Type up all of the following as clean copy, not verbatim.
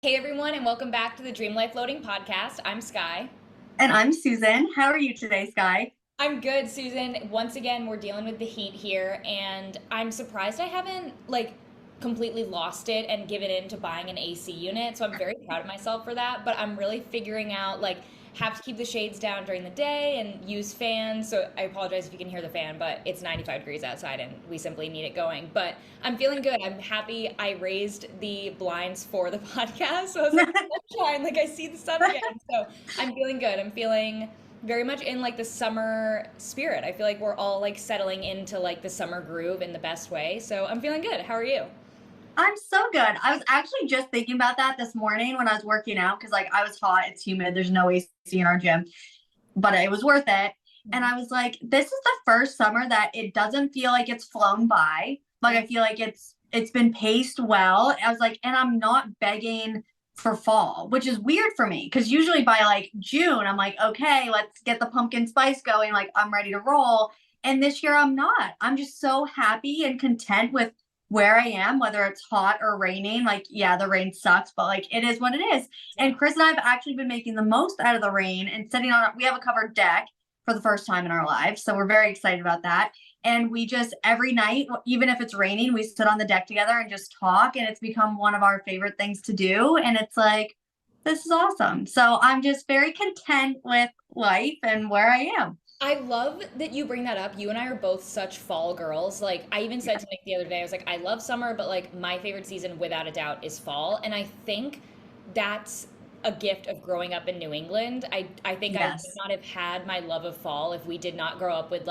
Hey everyone, and welcome back to the Dream Life Loading podcast. I'm Skye. And I'm Susan. How are you today, Skye? I'm good, Susan. Once again, we're dealing with the heat here, and I'm surprised I haven't completely lost it and given in to buying an AC unit. So I'm very proud of myself for that. But I'm really figuring out have to keep the shades down during the day and use fans. So I apologize if you can hear the fan, but it's 95 degrees outside and we simply need it going. But I'm feeling good. I'm happy I raised the blinds for the podcast. So I was like, sunshine, like I see the sun again. So I'm feeling good. I'm feeling very much in the summer spirit. I feel like we're all settling into the summer groove in the best way. So I'm feeling good. How are you? I'm so good. I was actually just thinking about that this morning when I was working out because I was hot, it's humid, there's no AC in our gym, but it was worth it. And I was like, this is the first summer that it doesn't feel like it's flown by. Like I feel like it's been paced well. I was like, and I'm not begging for fall, which is weird for me because usually by June, I'm like, okay, let's get the pumpkin spice going. Like I'm ready to roll. And this year I'm not. I'm just so happy and content with where I am, whether it's hot or raining. Like, yeah, the rain sucks, but it is what it is. And Chris and I have actually been making the most out of the rain and sitting on we have a covered deck for the first time in our lives. So we're very excited about that. And we just every night, even if it's raining, we sit on the deck together and just talk. And it's become one of our favorite things to do. And it's like, this is awesome. So I'm just very content with life and where I am. I love that you bring that up. You and I are both such fall girls. Like I even said to Nick the other day, I was like, I love summer, but my favorite season without a doubt is fall. And I think that's a gift of growing up in New England. I think I would Yes. not have had my love of fall if we did not grow up with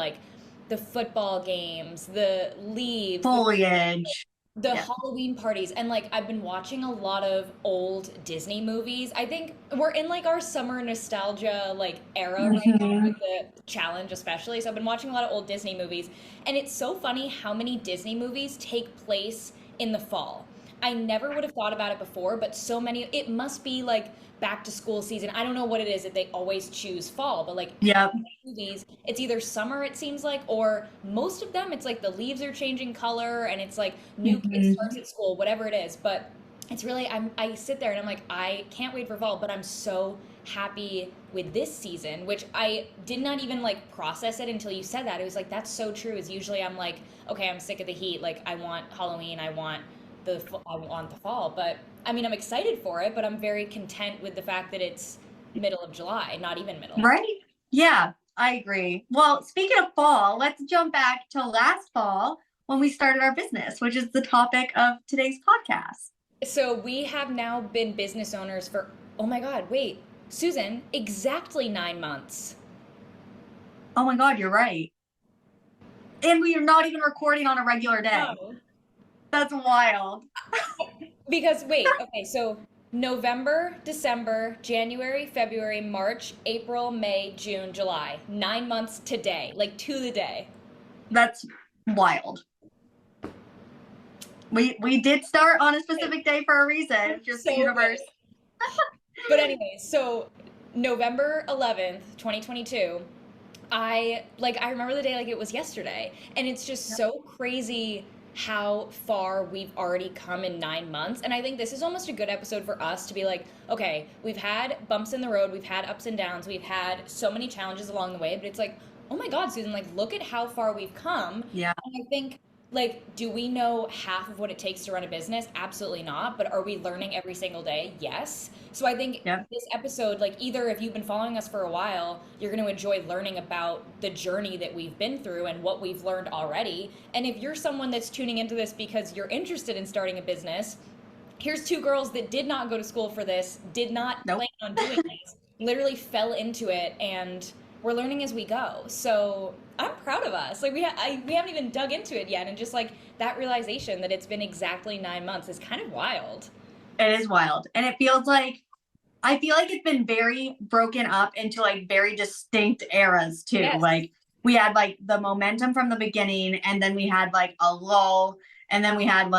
the football games, the leaves, Foliage. the Yeah. Halloween parties, and I've been watching a lot of old Disney movies. I think we're in our summer nostalgia era right now Hmm. with the challenge especially. So I've been watching a lot of old Disney movies, and it's so funny how many Disney movies take place in the fall. I never would have thought about it before, but so many it must be back to school season. I don't know what it is that they always choose fall, but Yep. movies, it's either summer, it seems like, or most of them, it's the leaves are changing color and it's new kid starts Hmm. at school, whatever it is. But it's really, I sit there and I'm like, I can't wait for fall, but I'm so happy with this season, which I did not even process it until you said that. It was like, that's so true. Is usually I'm like, okay, I'm sick of the heat. Like, I want Halloween, I want the fall. But I mean, I'm excited for it, but I'm very content with the fact that it's middle of July, not even middle. Right? Yeah, I agree. Well, speaking of fall, let's jump back to last fall when we started our business, which is the topic of today's podcast. So we have now been business owners for, oh my God, wait, Susan, exactly 9 months. Oh my God, you're right. And we are not even recording on a regular day. No. That's wild. Because, wait, okay, so November, December, January, February, March, April, May, June, July. 9 months today, to the day. That's wild. We did start on a specific day for a reason, just the So good. universe. But anyway, so November 11th, 2022, I remember the day like it was yesterday, and it's just Yep. so crazy how far we've already come in 9 months. And I think this is almost a good episode for us to be like, okay, we've had bumps in the road, we've had ups and downs, we've had so many challenges along the way, but it's like, oh my God, Susan, look at how far we've come. Yeah. And I think do we know half of what it takes to run a business? Absolutely not. But are we learning every single day? Yes. So I think Yep. this episode, either if you've been following us for a while, you're going to enjoy learning about the journey that we've been through and what we've learned already. And if you're someone that's tuning into this because you're interested in starting a business, here's two girls that did not go to school for this, did not Nope. plan on doing this, literally fell into it, and we're learning as we go. So I'm proud of us. We haven't even dug into it yet, and just that realization that it's been exactly 9 months is kind of wild. It is wild. And it feels like I feel like it's been very broken up into very distinct eras too. Yes. We had the momentum from the beginning, and then we had a lull, and then we had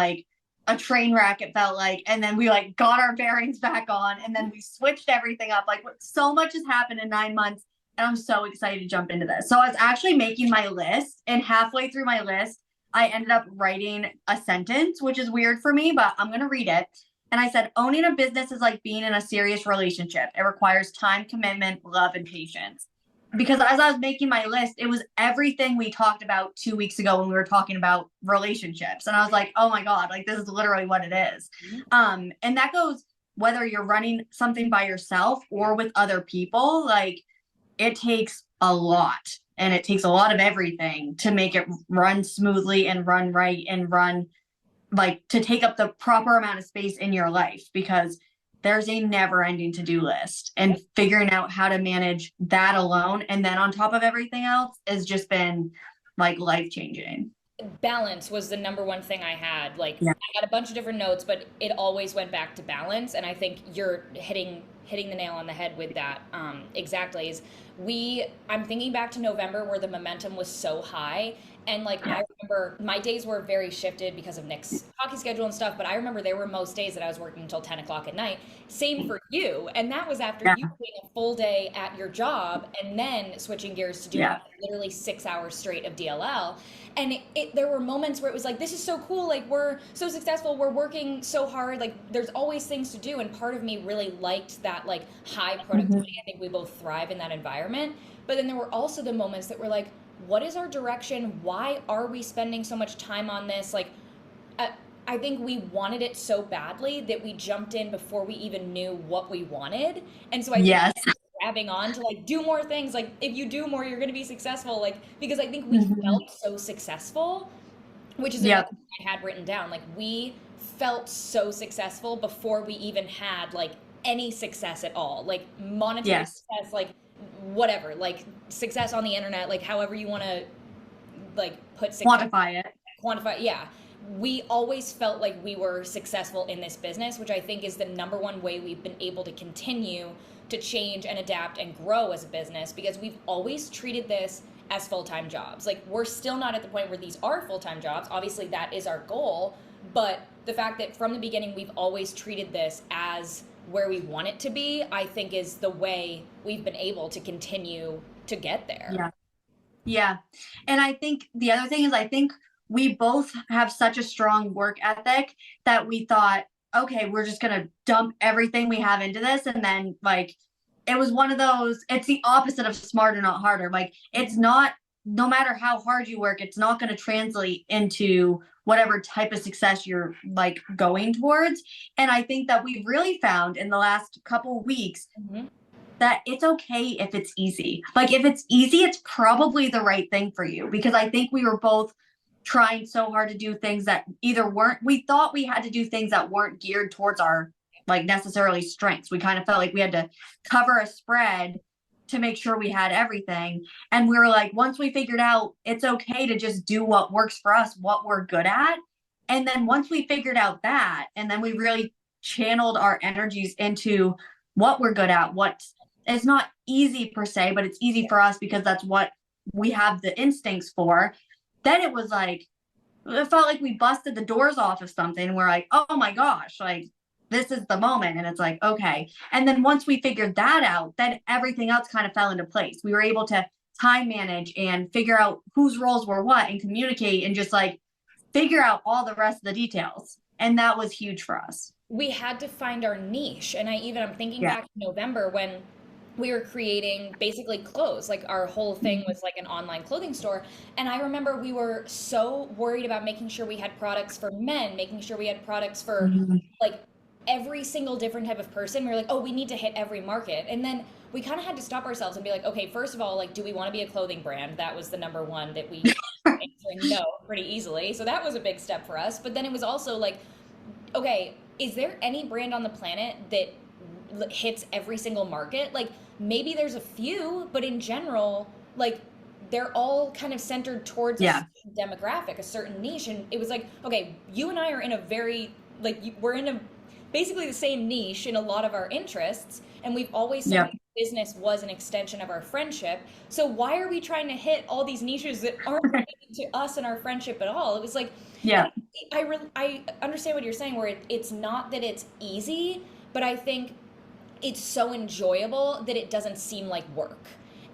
a train wreck, it felt like, and then we got our bearings back on, and then we switched everything up. So much has happened in 9 months, and I'm so excited to jump into this. So I was actually making my list, and halfway through my list, I ended up writing a sentence, which is weird for me, but I'm gonna read it. And I said, owning a business is like being in a serious relationship. It requires time, commitment, love, and patience. Because as I was making my list, it was everything we talked about 2 weeks ago when we were talking about relationships. And I was like, oh my God, like this is literally what it is. And that goes whether you're running something by yourself or with other people, like it takes a lot, and it takes a lot of everything to make it run smoothly and run right and run like to take up the proper amount of space in your life, because there's a never ending to-do list, and figuring out how to manage that alone and then on top of everything else has just been like life changing. Balance was the number one thing I had. Like Yeah. I had a bunch of different notes, but it always went back to balance. And I think you're hitting the nail on the head with that. Exactly. I'm thinking back to November where the momentum was so high. And like I remember my days were very shifted because of Nick's hockey schedule and stuff, but I remember there were most days that I was working until 10 o'clock at night. Same for you. And that was after Yeah. you doing a full day at your job and then switching gears to doing Yeah. literally 6 hours straight of DLL. And there were moments where it was like, this is so cool. Like we're so successful. We're working so hard. Like there's always things to do. And part of me really liked that like high productivity. I think we both thrive in that environment. But then there were also the moments that were like, what is our direction? Why are we spending so much time on this? Like, I think we wanted it so badly that we jumped in before we even knew what we wanted. And so I think Yes. grabbing on to like do more things. Like if you do more, you're going to be successful. Like, because I think we Mhm. felt so successful, which is another Yep. thing I had written down. Like we felt so successful before we even had like any success at all. Like monetary Yes. success, like whatever, like success on the internet, like however you want to like put success, Quantify it. quantify. Yeah. We always felt like we were successful in this business, which I think is the number one way we've been able to continue to change and adapt and grow as a business, because we've always treated this as full-time jobs. Like we're still not at the point where these are full-time jobs. Obviously that is our goal, but the fact that from the beginning we've always treated this as where we want it to be, I think is the way we've been able to continue to get there. Yeah. Yeah. And I think the other thing is, I think we both have such a strong work ethic that we thought, okay, we're just going to dump everything we have into this. And then, like, it was one of those, it's the opposite of smarter, not harder. Like, it's not, no matter how hard you work, it's not going to translate into whatever type of success you're like going towards. And I think that we've really found in the last couple of weeks Mm-hmm. that it's okay if it's easy. Like if it's easy, it's probably the right thing for you, because I think we were both trying so hard to do things that either weren't, we thought we had to do things that weren't geared towards our like necessarily strengths. We kind of felt like we had to cover a spread to make sure we had everything. And we were like, once we figured out it's okay to just do what works for us, what we're good at. And then once we figured out that, and then we really channeled our energies into what we're good at, what it's not easy per se, but it's easy for us because that's what we have the instincts for. Then it was like, it felt like we busted the doors off of something. We're like, oh my gosh, like this is the moment. And it's like, okay. And then once we figured that out, then everything else kind of fell into place. We were able to time manage and figure out whose roles were what and communicate and just like figure out all the rest of the details. And that was huge for us. We had to find our niche. And I'm thinking Yeah. back to November when we were creating basically clothes. Like our whole thing was like an online clothing store. And I remember we were so worried about making sure we had products for men, making sure we had products for Mhm. like every single different type of person. We were like, oh, we need to hit every market. And then we kind of had to stop ourselves and be like, okay, first of all, like, do we want to be a clothing brand? That was the number one that we answering no pretty easily. So that was a big step for us. But then it was also like, okay, is there any brand on the planet that hits every single market? Like maybe there's a few, but in general, like they're all kind of centered towards a Yeah. certain demographic, a certain niche. And it was like, okay, you and I are in a very, like, we're in a basically the same niche in a lot of our interests. And we've always said Yep. business was an extension of our friendship. So why are we trying to hit all these niches that aren't related to us and our friendship at all? It was like, Yeah. I understand what you're saying, where it's not that it's easy, but I think it's so enjoyable that it doesn't seem like work.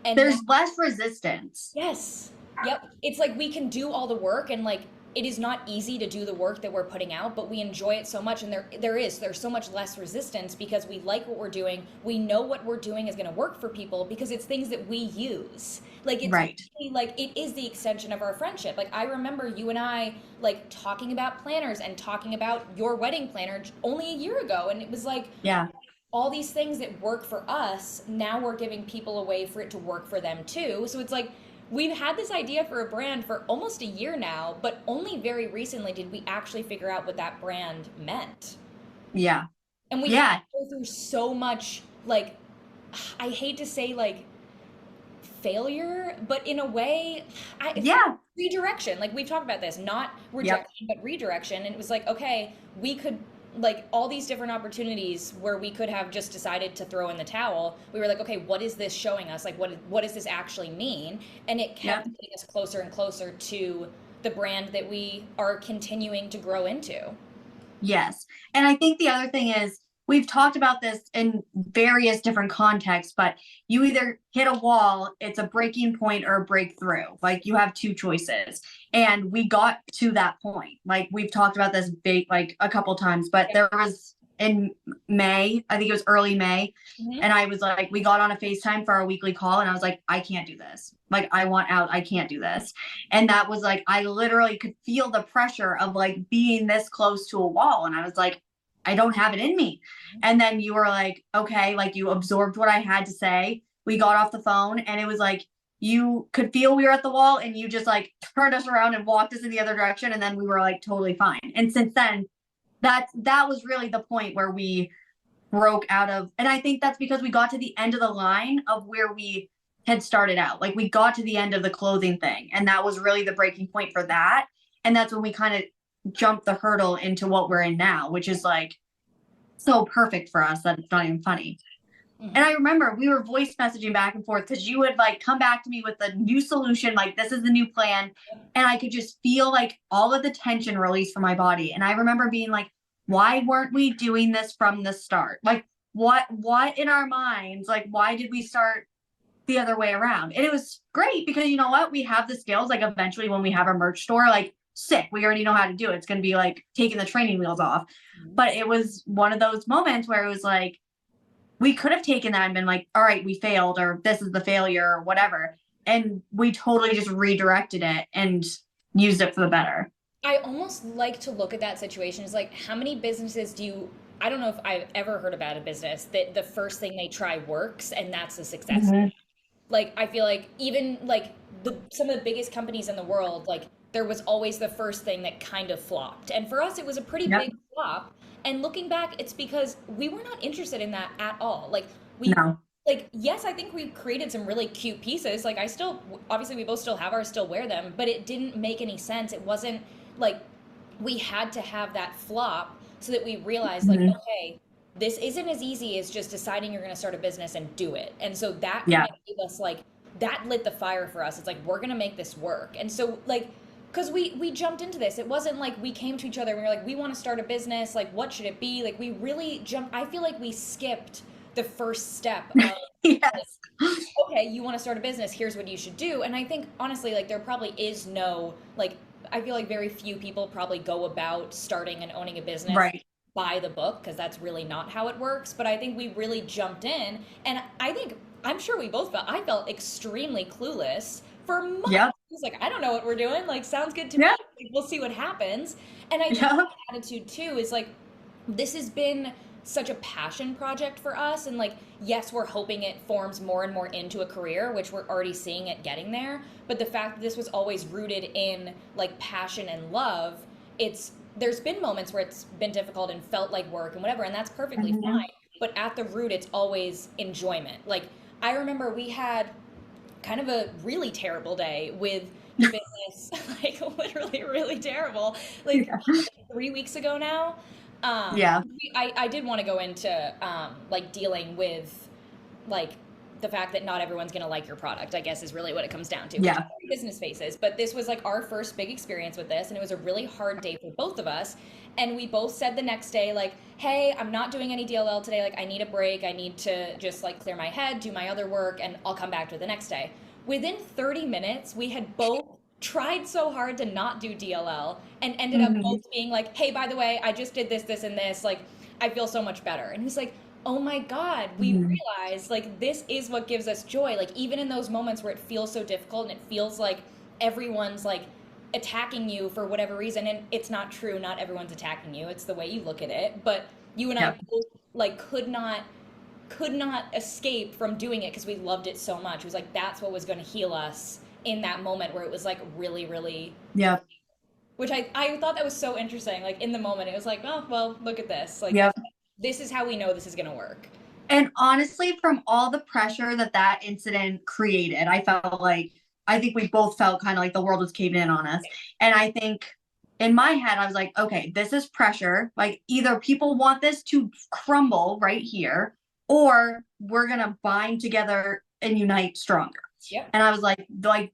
And There's less resistance. yes, yep. It's like we can do all the work and like it is not easy to do the work that we're putting out, but we enjoy it so much. And there's so much less resistance because we like what we're doing. We know what we're doing is going to work for people because it's things that we use. Like it's Right. really, like it is the extension of our friendship. Like I remember you and I like talking about planners and talking about your wedding planner only a year ago. And it was like Yeah. all these things that work for us, now we're giving people a way for it to work for them too. So it's like we've had this idea for a brand for almost a year now, but only very recently did we actually figure out what that brand meant. Yeah. And we had Yeah. to go through so much, like, I hate to say like failure, but in a way, it's like Yeah. redirection. Like we've talked about this, not Yep. rejection, but redirection. And it was like, okay, we could like all these different opportunities where we could have just decided to throw in the towel. We were like, okay, what is this showing us? Like, what does this actually mean? And it kept Yep. getting us closer and closer to the brand that we are continuing to grow into. Yes. And I think the other thing is we've talked about this in various different contexts, but you either hit a wall, it's a breaking point or a breakthrough. Like you have two choices. And we got to that point. Like we've talked about this big like a couple times, but there was in May, I think it was early May, Mhm. and I was like, we got on a FaceTime for our weekly call, and I was like, I can't do this. Like, I want out. I can't do this. And that was like, I literally could feel the pressure of like being this close to a wall. And I was like, I don't have it in me. And then you were like, okay, like you absorbed what I had to say. We got off the phone, and it was like, you could feel we were at the wall, and you just like turned us around and walked us in the other direction. And then we were like totally fine. And since then, that was really the point where we broke out of, and I think that's because we got to the end of the line of where we had started out. Like we got to the end of the clothing thing, and that was really the breaking point for that. And that's when we kind of jumped the hurdle into what we're in now, which is like so perfect for us that it's not even funny. And Mhm. I remember we were voice messaging back and forth because you would like come back to me with a new solution, like this is the new plan. And I could just feel like all of the tension release from my body. And I remember being like, why weren't we doing this from the start? Like what in our minds, like why did we start the other way around? And it was great because you know what? We have the skills. Like eventually when we have our merch store, like sick, we already know how to do it. It's gonna be like taking the training wheels off. But it was one of those moments where it was like, we could have taken that and been like, all right, we failed, or this is the failure, or whatever. And we totally just redirected it and used it for the better. I almost like to look at that situation as like, how many businesses do you, I don't know if I've ever heard about a business that the first thing they try works and that's a success. Mhm. Like, I feel like even like some of the biggest companies in the world, like there was always the first thing that kind of flopped. And for us, it was a pretty Yep. big flop. And looking back, it's because we were not interested in that at all. We, No. like, yes, I think we created some really cute pieces. Like, I still, obviously, we both still have ours, still wear them, but it didn't make any sense. It wasn't like we had to have that flop so that we realized, like, Mhm. okay, this isn't as easy as just deciding you're going to start a business and do it. And so that kind Yeah. of gave us like that lit the fire for us. It's like we're going to make this work. And so like because we jumped into this. It wasn't like we came to each other and we were like we want to start a business, like what should it be? Like we really jumped. I feel like we skipped the first step of Yes. okay, you want to start a business, here's what you should do. And I think honestly, like there probably is no like I feel like very few people probably go about starting and owning a business Right. by the book because that's really not how it works. But I think we really jumped in, and I think I'm sure we both felt I felt extremely clueless for months. Yep. I was like, I don't know what we're doing. Like, sounds good to me. Yep. Like, we'll see what happens. And I think Yep. the attitude too is like this has been such a passion project for us, and like yes, we're hoping it forms more and more into a career, which we're already seeing it getting there. But the fact that this was always rooted in like passion and love, it's there's been moments where it's been difficult and felt like work and whatever, and that's perfectly Mhm. fine. But at the root, it's always enjoyment. Like I remember we had kind of a really terrible day with the business, like literally really terrible. Like Yeah. 3 weeks ago now, Yeah. I did want to go into like dealing with like the fact that not everyone's going to like your product, I guess is really what it comes down to, which Yeah. every business faces. But this was like our first big experience with this, and it was a really hard day for both of us. And we both said the next day, like, hey, I'm not doing any DLL today. Like, I need a break. I need to just like clear my head, do my other work, and I'll come back to it the next day. Within 30 minutes, we had both tried so hard to not do DLL and ended up both being like, hey, by the way, I just did this, this, and this. Like, I feel so much better. And he's like, oh my God, we Mhm. realize like this is what gives us joy. Like, even in those moments where it feels so difficult and it feels like everyone's like attacking you for whatever reason. And it's not true. Not everyone's attacking you. It's the way you look at it. But you and I Yep. both like could not escape from doing it because we loved it so much. It was like that's what was going to heal us in that moment where it was like really, really, Yep. which I thought that was so interesting. Like in the moment, it was like, oh, well, look at this. Like, Yep. this is how we know this is going to work. And honestly, from all the pressure that that incident created, I felt like I think we both felt kind of like the world was caving in on us. And I think in my head, I was like, okay, this is pressure. Like either people want this to crumble right here, or we're gonna bind together and unite stronger. Yep. And I was like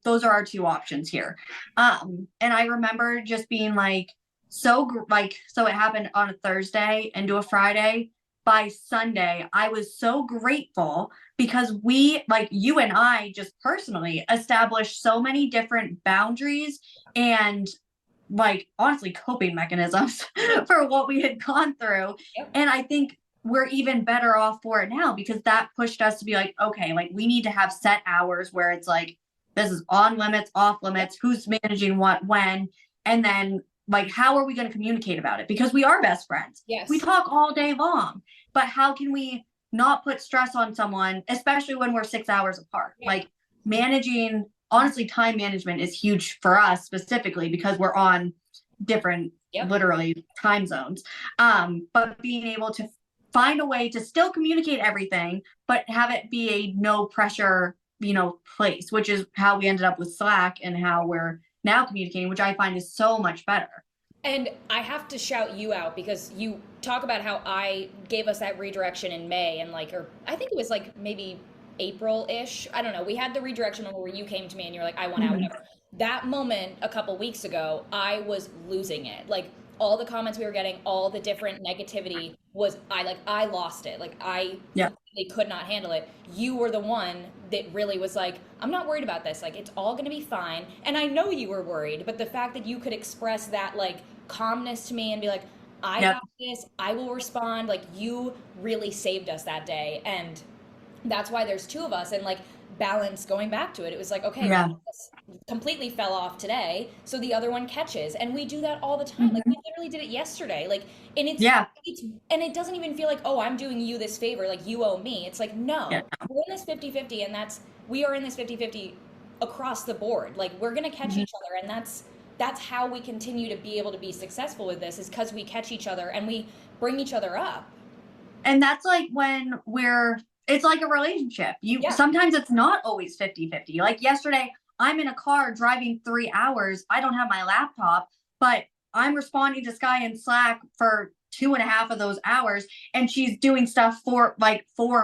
those are our two options here. And I remember just being like so it happened on a Thursday into a Friday. By Sunday, I was so grateful because we, like you and I, just personally established so many different boundaries and, like, honestly, coping mechanisms for what we had gone through. Yep. And I think we're even better off for it now because that pushed us to be like, okay, like, we need to have set hours where it's like, this is on limits, off limits, who's managing what, when, and then like, how are we going to communicate about it? Because we are best friends. We Yes. talk all day long, but how can we not put stress on someone, especially when we're 6 hours apart? Yeah. Like managing, honestly, time management is huge for us specifically because we're on different, Yep. literally time zones. But being able to find a way to still communicate everything, but have it be a no pressure, place, which is how we ended up with Slack and how we're now communicating, which I find is so much better. And I have to shout you out because you talk about how I gave us that redirection in May and like, or I think it was like maybe April-ish. I don't know. We had the redirection moment where you came to me and you're like, I want out, Mhm. whatever. That moment a couple weeks ago, I was losing it. Like all the comments we were getting, all the different negativity was I lost it. Like I Yeah. completely could not handle it. You were the one that really was like, I'm not worried about this. Like it's all gonna be fine. And I know you were worried, but the fact that you could express that like calmness to me and be like, I Yep. got this, I will respond. Like you really saved us that day. And that's why there's two of us and like balance going back to it. It was like, okay, Yeah. one of us completely fell off today, so the other one catches. And we do that all the time. Like Mhm. we literally did it yesterday. Like and Yeah. it's and it doesn't even feel like, oh, I'm doing you this favor, like you owe me. It's like, Yeah. no, we're in this 50-50 and we are in this 50-50 across the board. Like we're gonna catch Mhm. each other and that's how we continue to be able to be successful with this is because we catch each other and we bring each other up. And that's like when it's like a relationship. Yeah. Sometimes it's not always 50-50. Like yesterday, I'm in a car driving 3 hours. I don't have my laptop, but I'm responding to Skye and Slack for 2.5 of those hours. And she's doing stuff for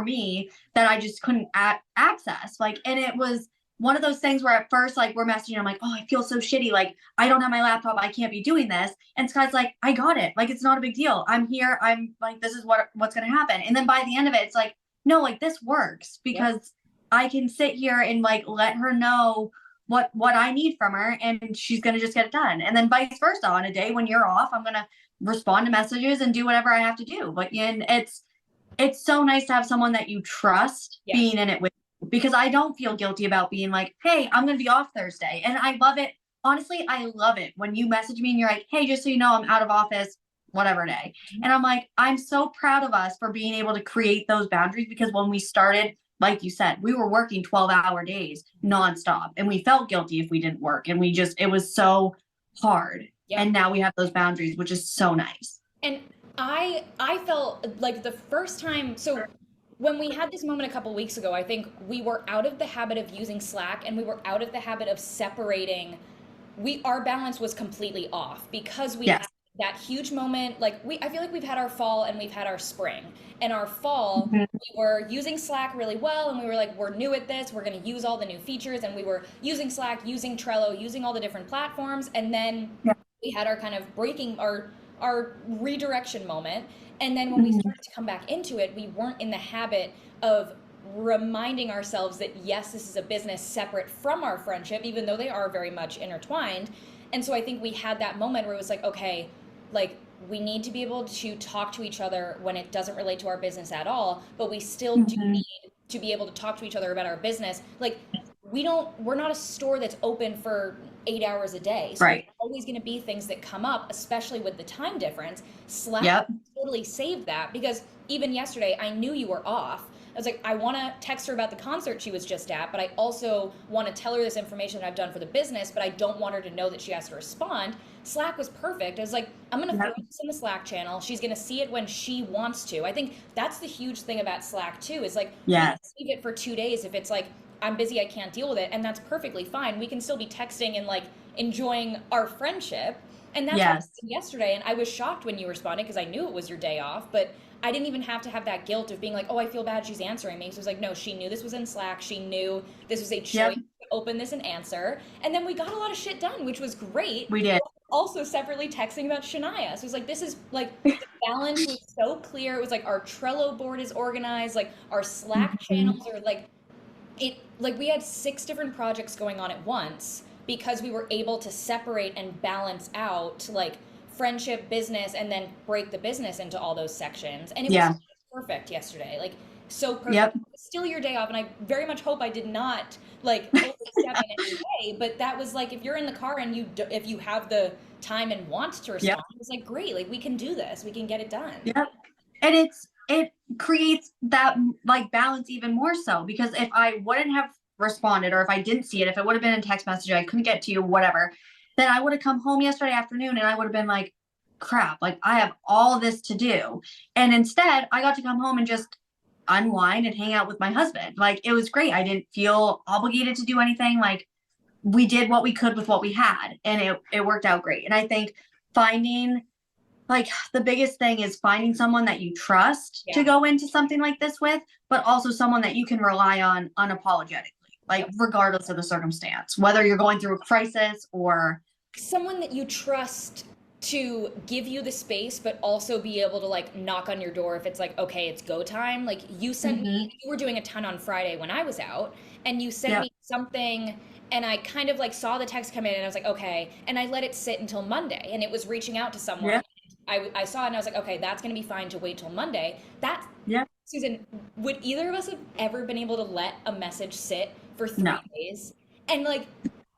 me that I just couldn't access. Like, and it was one of those things where at first, like, we're messaging, I'm like, oh, I feel so shitty. Like, I don't have my laptop. I can't be doing this. And Sky's like, I got it. Like, it's not a big deal. I'm here. I'm like, this is what's going to happen. And then by the end of it, it's like, no, like this works Yep. because I can sit here and like let her know what I need from her and she's going to just get it done. And then vice versa, on a day when you're off, I'm going to respond to messages and do whatever I have to do. But and it's so nice to have someone that you trust Yes. being in it with you, because I don't feel guilty about being like, hey, I'm going to be off Thursday. And I love it. Honestly, I love it when you message me and you're like, hey, just so you know, I'm out of office, whatever day. And I'm like, I'm so proud of us for being able to create those boundaries because when we started, like you said, we were working 12-hour days nonstop and we felt guilty if we didn't work. And it was so hard. Yep. And now we have those boundaries, which is so nice. And I felt like the first time, so when we had this moment a couple weeks ago, I think we were out of the habit of using Slack and we were out of the habit of separating. Our balance was completely off because we Yes. had that huge moment. Like I feel like we've had our fall and we've had our spring. And our fall, Mhm. we were using Slack really well and we were like, we're new at this, we're going to use all the new features, and we were using Slack, using Trello, using all the different platforms, and then Yeah. we had our kind of breaking our redirection moment. And then when we Mhm. started to come back into it, we weren't in the habit of reminding ourselves that yes, this is a business separate from our friendship, even though they are very much intertwined. And so I think we had that moment where it was like, okay, like we need to be able to talk to each other when it doesn't relate to our business at all, but we still do Mhm. need to be able to talk to each other about our business. Like we're not a store that's open for 8 hours a day. So there's Right. always going to be things that come up, especially with the time difference. Slack Yep. totally saved that because even yesterday I knew you were off. I was like, I want to text her about the concert she was just at, but I also want to tell her this information that I've done for the business, but I don't want her to know that she has to respond. Slack was perfect. I was like, I'm going to throw Yep. this in the Slack channel. She's going to see it when she wants to. I think that's the huge thing about Slack too, is like we can Yes. leave it for 2 days if it's like, I'm busy, I can't deal with it. And that's perfectly fine. We can still be texting and like enjoying our friendship. And that's what Yes. happened yesterday. And I was shocked when you responded because I knew it was your day off, but I didn't even have to have that guilt of being like, oh, I feel bad she's answering me. So it was like, no, she knew this was in Slack. She knew this was a choice Yep. to open this and answer. And then we got a lot of shit done, which was great. We did. Also separately texting about Shania. So it was like, this is like the balance was so clear. It was like our Trello board is organized, like our Slack Mhm. channels are like it like we had 6 different projects going on at once because we were able to separate and balance out like friendship, business, and then break the business into all those sections. And it was Yeah. perfect yesterday. Like so perfect. Yep. It was still your day off, and I very much hope I did not like overstep in any way. But that was like if you're in the car and if you have the time and want to Yep. respond, it's like great. Like we can do this. We can get it done. Yep. And it creates that like balance even more so because if I wouldn't have responded or if I didn't see it, if it would have been a text message, I couldn't get to you, whatever, then I would have come home yesterday afternoon and I would have been like, crap, like I have all this to do. And instead, I got to come home and just unwind and hang out with my husband. Like it was great. I didn't feel obligated to do anything. Like we did what we could with what we had and it worked out great. And I think finding like the biggest thing is finding someone that you trust to Yeah. go into something like this with, but also someone that you can rely on unapologetically, like Yep. regardless of the circumstance, whether you're going through a crisis or Someone that you trust to give you the space but also be able to like knock on your door if it's like okay it's go time. Like you sent me, mm-hmm. you were doing a ton on Friday when I was out, and you sent Yep. me something, and I kind of like saw the text come in and I was like okay, and I let it sit until Monday, and it was reaching out to someone. Yep. I saw it and I was like okay, that's going to be fine to wait till Monday. That Yep. Susan, would either of us have ever been able to let a message sit for No. 3 days? And like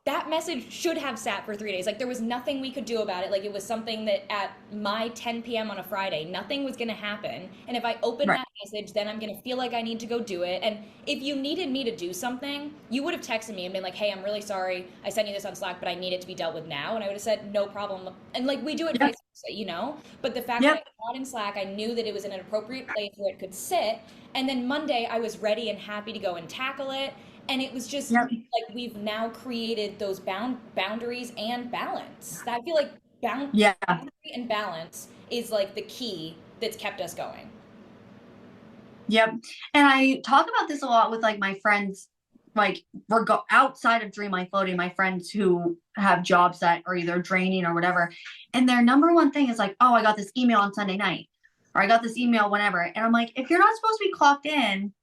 that message should have sat for 3 days. Like there was nothing we could do about it. Like it was something that at my 10 p.m. on a Friday, nothing was going to happen. And if I open Right. that message, then I'm going to feel like I need to go do it. And if you needed me to do something, you would have texted me and been like, hey, I'm really sorry. I sent you this on Slack, but I need it to be dealt with now. And I would have said, no problem. And like we do it Yep. vice versa, you know? But the fact that Yep. I got in Slack, I knew that it was in an appropriate place where it could sit. And then Monday, I was ready and happy to go and tackle it. And it was just Yep. like we've now created those boundaries and balance. I feel like Yeah. boundary and balance is like the key that's kept us going. Yep. And I talk about this a lot with like my friends, like outside of Dream Life Floating, my friends who have jobs that are either draining or whatever. And their number one thing is like, oh, I got this email on Sunday night, or I got this email whenever. And I'm like, if you're not supposed to be clocked in,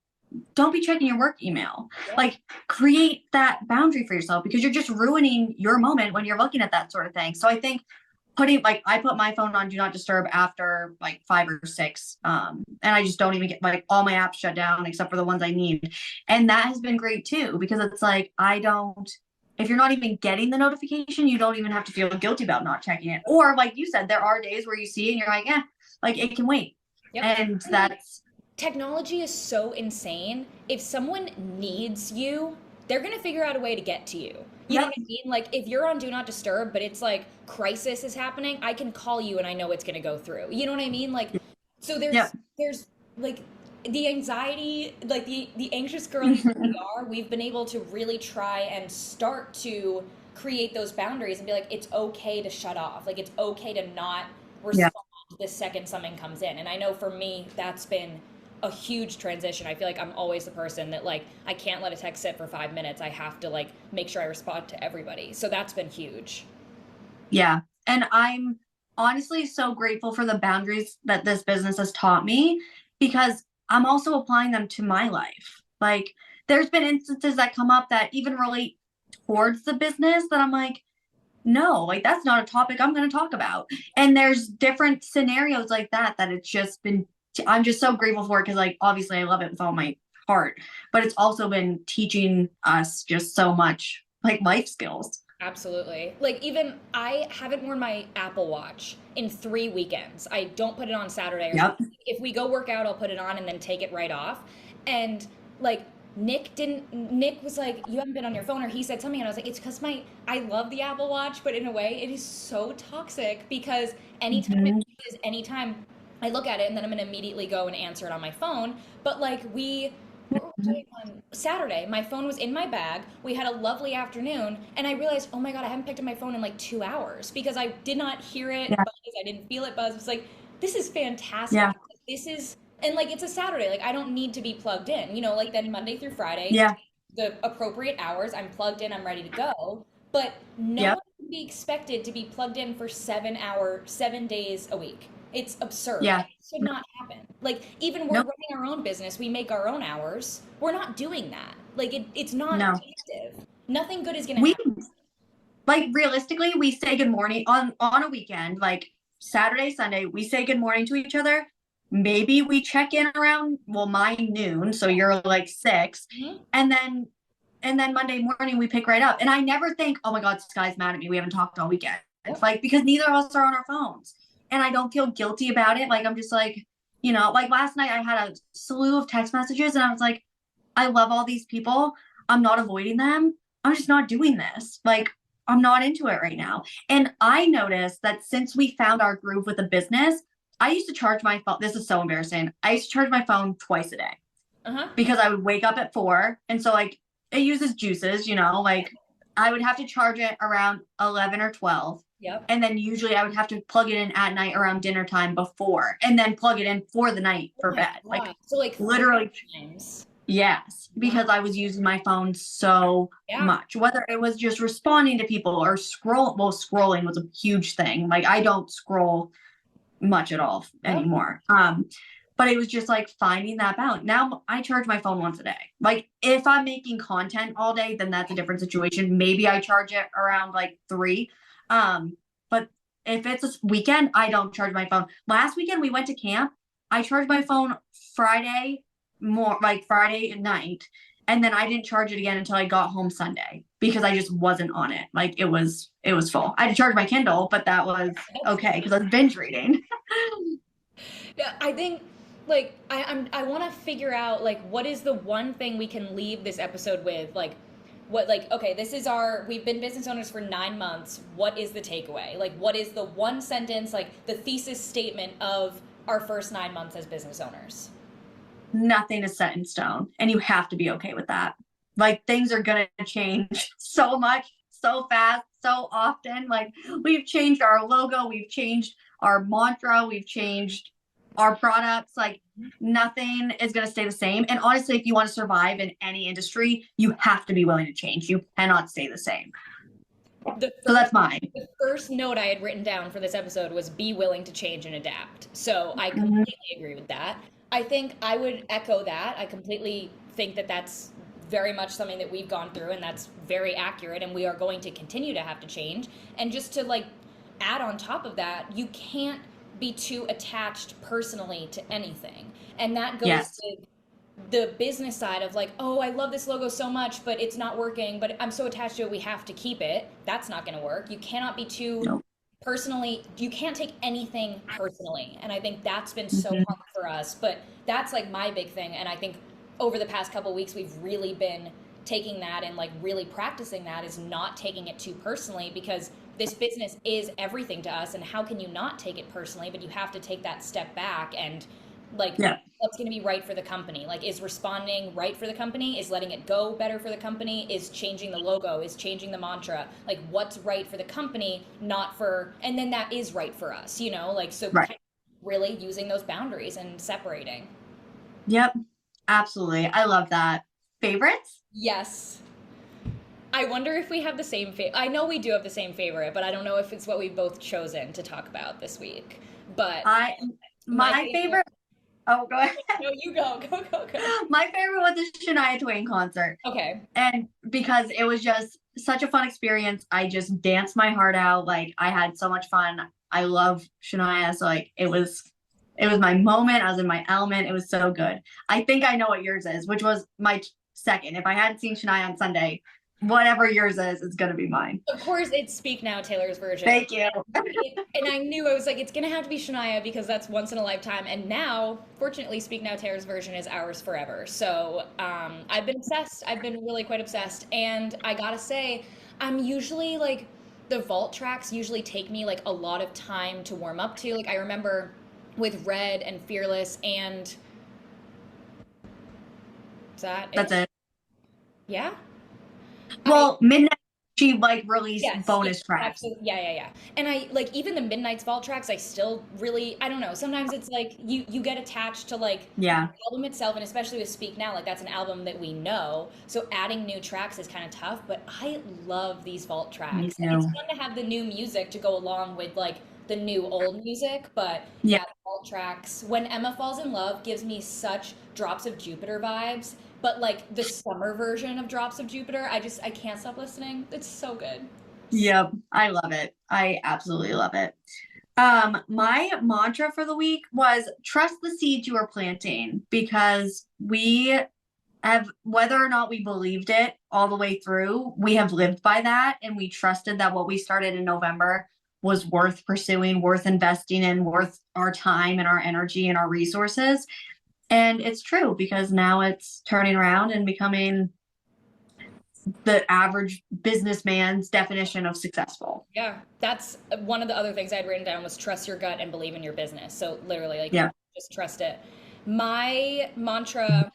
don't be checking your work email. Yeah. Like create that boundary for yourself because you're just ruining your moment when you're looking at that sort of thing. So I think putting like I put my phone on do not disturb after like 5 or 6. And I just don't even get like all my apps shut down except for the ones I need. And that has been great too, because it's like if you're not even getting the notification, you don't even have to feel guilty about not checking it. Or like you said, there are days where you see it and you're like, yeah, like it can wait. Yep. And that's Technology is so insane. If someone needs you, they're going to figure out a way to get to you. You know yep. what I mean? Like if you're on Do Not Disturb, but it's like crisis is happening, I can call you and I know it's going to go through. You know what I mean? Like, so Yep. there's like the anxiety, like the anxious girlies that we are, we've been able to really try and start to create those boundaries and be like, it's okay to shut off. Like it's okay to not Yeah. respond the second something comes in. And I know for me, that's been a huge transition. I feel like I'm always the person that like I can't let a text sit for 5 minutes. I have to like make sure I respond to everybody. So that's been huge. Yeah. And I'm honestly so grateful for the boundaries that this business has taught me because I'm also applying them to my life. Like, there's been instances that come up that even relate towards the business that I'm like, no, like that's not a topic I'm going to talk about. And there's different scenarios like that it's just been, I'm just so grateful for it because, like, obviously I love it with all my heart, but it's also been teaching us just so much like life skills. Absolutely. Like, even I haven't worn my Apple Watch in 3 weekends. I don't put it on Saturday or Yep. something. If we go work out, I'll put it on and then take it right off. And like, Nick was like, "You haven't been on your phone," or he said something, and I was like, "It's because I love the Apple Watch, but in a way, it is so toxic because anytime it Mhm. is, anytime I look at it and then I'm gonna immediately go and answer it on my phone." But like, what were we doing on Saturday? My phone was in my bag. We had a lovely afternoon, and I realized, oh my God, I haven't picked up my phone in like 2 hours because I did not hear it Yeah. buzz. I didn't feel it buzz. It's like, this is fantastic. Yeah. This is, and like, it's a Saturday. Like, I don't need to be plugged in, like then Monday through Friday, Yeah. the appropriate hours, I'm plugged in, I'm ready to go. But no Yep. one can be expected to be plugged in for 7 days a week. It's absurd. Yeah. It should not happen. Like, even we're Nope. running our own business, we make our own hours. We're not doing that. Like, it's not No. effective. Nothing good is going to We happen. like realistically, we say good morning on a weekend, like Saturday, Sunday, we say good morning to each other. Maybe we check in around, well, mine noon, so you're like 6, Mhm. and then Monday morning we pick right up. And I never think, oh my God, Sky's mad at me. We haven't talked all weekend. It's Yep. like because neither of us are on our phones. And I don't feel guilty about it. Like I'm just like, like last night I had a slew of text messages and I was like, I love all these people. I'm not avoiding them. I'm just not doing this. Like, I'm not into it right now. And I noticed that since we found our groove with the business, I used to charge my phone. This is so embarrassing. I used to charge my phone twice a day Uh-huh. because I would wake up at 4. And so, like, it uses juices, like I would have to charge it around 11 or 12. Yep. And then usually I would have to plug it in at night around dinner time before and then plug it in for the night Oh for my bed. Like, God. So like three literally. times. Yes, Wow. because I was using my phone so Yeah. much, whether it was just responding to people or scrolling was a huge thing. Like I don't scroll much at all Yep. anymore. But it was just like finding that balance. Now I charge my phone once a day. Like if I'm making content all day, then that's a different situation. Maybe I charge it around like 3. But if it's a weekend, I don't charge my phone. Last weekend we went to camp. I charged my phone Friday night, and then I didn't charge it again until I got home Sunday because I just wasn't on it. Like it was full. I had to charge my Kindle, but that was okay because I was binge reading. Yeah, I think like I want to figure out like what is the one thing we can leave this episode with, like what, like, okay, this is we've been business owners for 9 months. What is the takeaway? Like, what is the one sentence, like the thesis statement of our first 9 months as business owners? Nothing is set in stone, and you have to be okay with that. Like things are gonna change so much, so fast, so often. Like we've changed our logo, we've changed our mantra, we've changed our products. Like nothing is gonna stay the same. And honestly, if you want to survive in any industry, you have to be willing to change. You cannot stay the same. The So first that's mine. the first note I had written down for this episode was be willing to change and adapt. So I Mhm. completely agree with that. I think I would echo that. I completely think that that's very much something that we've gone through, and that's very accurate, and we are going to continue to have to change. And just to like add on top of that, you can't be too attached personally to anything. And that goes Yes. with the business side of like, oh, I love this logo so much, but it's not working, but I'm so attached to it, we have to keep it. That's not going to work. You cannot be too Nope. personally, you can't take anything personally. And I think that's been so Mhm. hard for us. But that's like my big thing. And I think over the past couple of weeks, we've really been taking that and like really practicing that, is not taking it too personally, because this business is everything to us. And how can you not take it personally? But you have to take that step back and like, Yeah. what's going to be right for the company? Like, is responding right for the company? Is letting it go better for the company? Is changing the logo? Is changing the mantra? Like, what's right for the company, not for, and then that is right for us, like, so Right. really using those boundaries and separating. Yep. Absolutely. I love that. Favorites? Yes. I wonder if we have the same favorite. I know we do have the same favorite, but I don't know if it's what we've both chosen to talk about this week. But I my my favorite, favorite. Oh, go ahead. No, you go. Go, go, go. My favorite was the Shania Twain concert. Okay. And because it was just such a fun experience, I just danced my heart out. Like I had so much fun. I love Shania, so like it was my moment. I was in my element. It was so good. I think I know what yours is, which was my second. If I hadn't seen Shania on Sunday, whatever yours is gonna be mine. Of course, it's Speak Now, Taylor's version. Thank you. And I knew I was like, it's gonna have to be Shania because that's once in a lifetime. And now, fortunately, Speak Now Taylor's version is ours forever. So I've been obsessed. I've been really quite obsessed. And I gotta say, I'm usually like the vault tracks usually take me like a lot of time to warm up to. Like I remember with Red and Fearless and is that That's it? it. Yeah. I Well, Midnight she like released Yes, yes, bonus tracks. absolutely. Yeah, yeah, yeah. And I like even the Midnight's Vault tracks, I still really, I don't know. Sometimes it's like you get attached to like the Yeah, album itself, and especially with Speak Now, like that's an album that we know. So adding new tracks is kind of tough, but I love these Vault me tracks. And it's too. fun to have the new music to go along with like the new old music, but Yeah. yeah, the Vault tracks. When Emma Falls in Love gives me such Drops of Jupiter vibes, but like the summer version of Drops of Jupiter, I can't stop listening. It's so good. Yep. I love it. I absolutely love it. My mantra for the week was trust the seeds you are planting because we have, whether or not we believed it all the way through, we have lived by that and we trusted that what we started in November was worth pursuing, worth investing in, worth our time and our energy and our resources. And it's true because now it's turning around and becoming the average businessman's definition of successful. Yeah, that's one of the other things I had written down was trust your gut and believe in your business. So literally, like, Yeah. just trust it. My mantra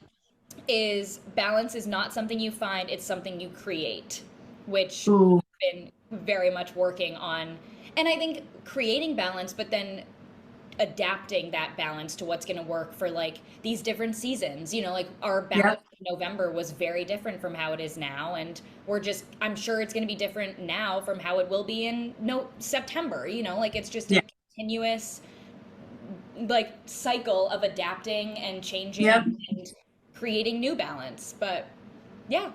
is balance is not something you find, it's something you create, which Ooh. I've been very much working on. And I think creating balance, but then adapting that balance to what's going to work for like these different seasons. You know, like our Yep. balance in November was very different from how it is now, and we're just I'm sure it's going to be different now from how it will be in no September. You know, like it's just Yeah. a continuous like cycle of adapting and Yep. changing and creating new balance. But yeah,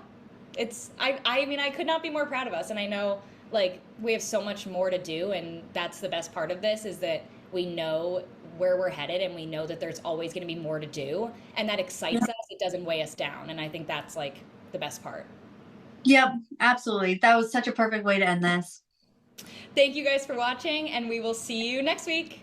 I mean I could not be more proud of us, and I know like we have so much more to do, and that's the best part of this is that we know where we're headed and we know that there's always going to be more to do, and that excites Yep. us. It doesn't weigh us down, and I think that's like the best part. Yep. Absolutely. That was such a perfect way to end this. Thank you guys for watching, and we will see you next week.